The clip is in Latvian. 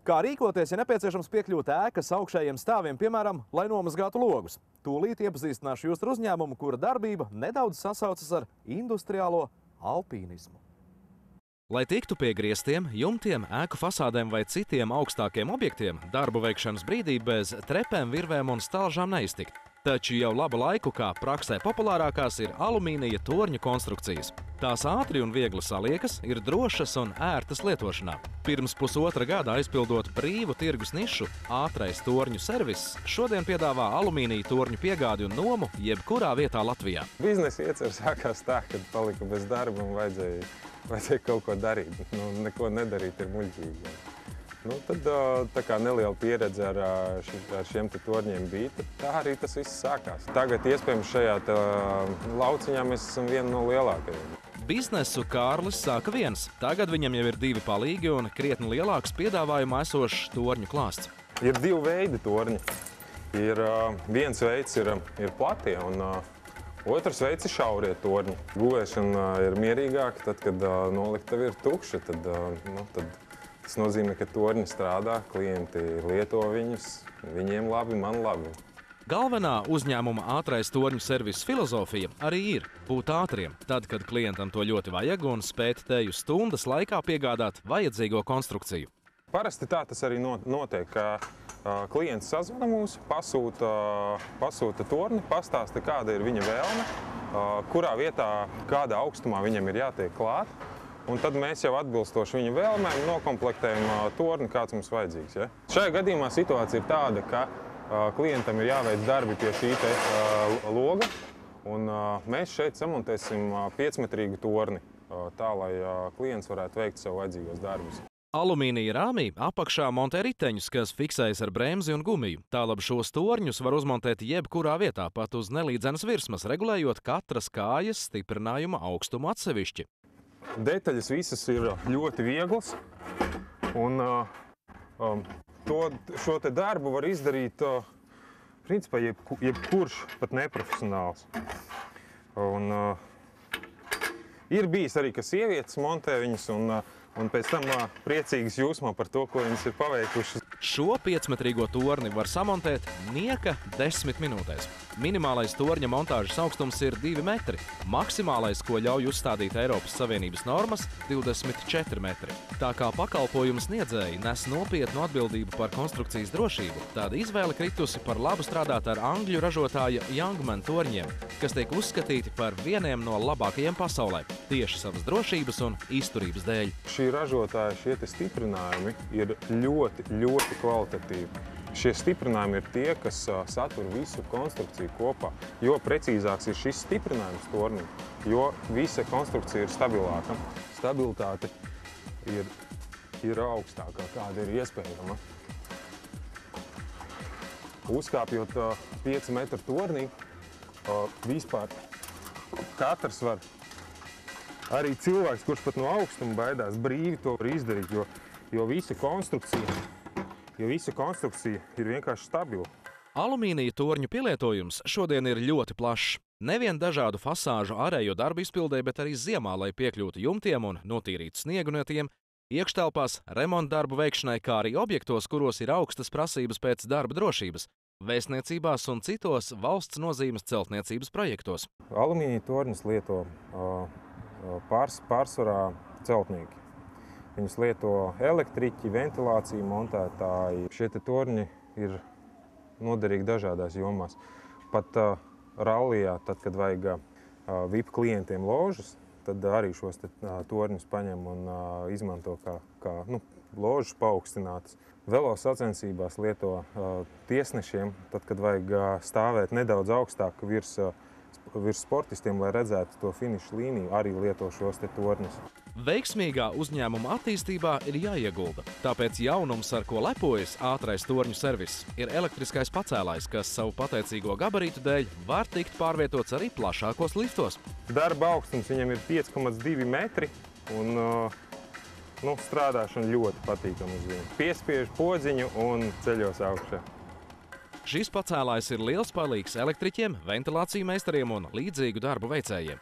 Kā rīkoties, ja nepieciešams piekļūt ēkas augšējiem stāviem, piemēram, lai nomazgātu logus? Tūlīt iepazīstināšu jūs ar uzņēmumu, kura darbība nedaudz sasaucas ar industriālo alpīnismu. Lai tiktu pie griestiem, jumtiem, ēku fasādēm vai citiem augstākiem objektiem, darbu veikšanas brīdī bez trepēm, virvēm un stalžām neiztikt. Taču jau labu laiku, kā praksē populārākās, ir alumīnija torņu konstrukcijas. Tās ātri un viegli saliekas, ir drošas un ērtas lietošanā. Pirms pusotra gada aizpildot brīvu tirgus nišu, ātrais torņu serviss šodien piedāvā alumīnija torņu piegādi un nomu jebkurā vietā Latvijā. Biznesa iecer sākās tā, kad palika bez darba un vajadzēja kaut ko darīt. Neko nedarīt ir muļķīgi. Tad tā kā neliela pieredze ar šiem torņiem bija, tā arī tas viss sākās. Tagad, iespējams, šajā lauciņā mēs esam viena no lielākajiem. Biznesu Kārlis sāka viens. Tagad viņam jau ir 2 palīgi un krietni lielāks piedāvājumā esošs torņu klāsts. Ir 2 veidi torņi. Viens veids ir platie un otrs veids ir šaurie torņi. Gulēšana ir mierīgāka, tad, kad noliktava ir tukša, tad tas nozīmē, ka torņi strādā, klienti lieto viņus, viņiem labi, man labi. Galvenā uzņēmuma ātrais torņu servisa filozofija arī ir būt ātriem, tad, kad klientam to ļoti vajag un spēt teju stundas laikā piegādāt vajadzīgo konstrukciju. Parasti tā tas arī notiek, ka klients sazvana mūs, pasūta torni, pastāsta, kāda ir viņa vēlme, kurā vietā, kādā augstumā viņam ir jātiek klāt. Un tad mēs jau atbilstoši viņa vēlmēm nokomplektējam torni, kāds mums vajadzīgs. Ja? Šajā gadījumā situācija ir tāda, ka klientam ir jāveic darbi pie šī loga, un mēs šeit samontēsim 5-metrīgu torni, tā, lai klients varētu veikt sev vajadzīgos darbus. Alumīnija rāmī apakšā montē riteņus, kas fiksējas ar bremzi un gumiju. Tālāk šos torņus var uzmontēt jebkurā vietā, pat uz nelīdzenas virsmas, regulējot katras kājas stiprinājumu augstumu atsevišķi. Detaļas visas ir ļoti vieglas, un šo te darbu var izdarīt principā jebkurš pat neprofesionāls. Un ir bijis arī, ka sievietes montē viņas un pēc tam priecīgas jūsmā par to, ko viņas ir paveikušas. Šo 5-metrīgo torni var samontēt nieka 10 minūtēs. Minimālais torņa montāžas augstums ir 2 metri. Maksimālais, ko ļauj uzstādīt Eiropas Savienības normas, 24 metri. Tā kā pakalpojumu sniedzēji nes nopietnu atbildību par konstrukcijas drošību, tāda izvēle kritusi par labu strādāt ar angļu ražotāja Youngman torņiem, kas tiek uzskatīti par vieniem no labākajiem pasaulē, tieši savas drošības un izturības dēļ. Šī ražotāja šie stiprinājumi ir ļoti, ļoti kvalitatīvi. Šie stiprinājumi ir tie, kas satur visu konstrukciju kopā. Jo precīzāks ir šis stiprinājums tornim, jo visa konstrukcija ir stabilāka. Stabilitāte ir augstākā, kāda ir iespējama. Uzkāpjot 5 metru tornī, vispār katrs var, arī cilvēks, kurš pat no augstuma baidās, brīvi to var izdarīt, jo visa konstrukcija ir vienkārši stabila. Alumīnija torņu pielietojums šodien ir ļoti plašs. Nevien dažādu fasāžu ārējo darbu izpildē, bet arī ziemā, lai piekļūtu jumtiem un notīrītu sniegu no tiem, iekštelpās, remonta darbu veikšanai, kā arī objektos, kuros ir augstas prasības pēc darba drošības, vēstniecībās un citos valsts nozīmes celtniecības projektos. Alumīnija torņus lieto pārsvarā celtnieki. Viņus lieto elektriķi, ventilāciju montētāji. Šie torņi ir noderīgi dažādās jomās. Pat rallijā, tad, kad vajag VIP klientiem ložas, tad arī šos torņus paņem un izmanto kā ložas paaugstinātas. Velo sacensībās lieto tiesnešiem, tad, kad vajag stāvēt nedaudz augstāk virs sportistiem, lai redzētu to finišu līniju, arī lieto šos torņus. Veiksmīgā uzņēmuma attīstībā ir jāiegulda. Tāpēc jaunums, ar ko lepojas ātrais torņu serviss, ir elektriskais pacēlājs, kas savu pateicīgo gabarītu dēļ var tikt pārvietots arī plašākos liftos. Darba augstums viņam ir 5,2 metri un strādāšana ļoti patīkama uz viņu. Piespiež podziņu un ceļos augšā. Šis pacēlājs ir liels palīgs elektriķiem, ventilāciju meistariem un līdzīgu darbu veicējiem.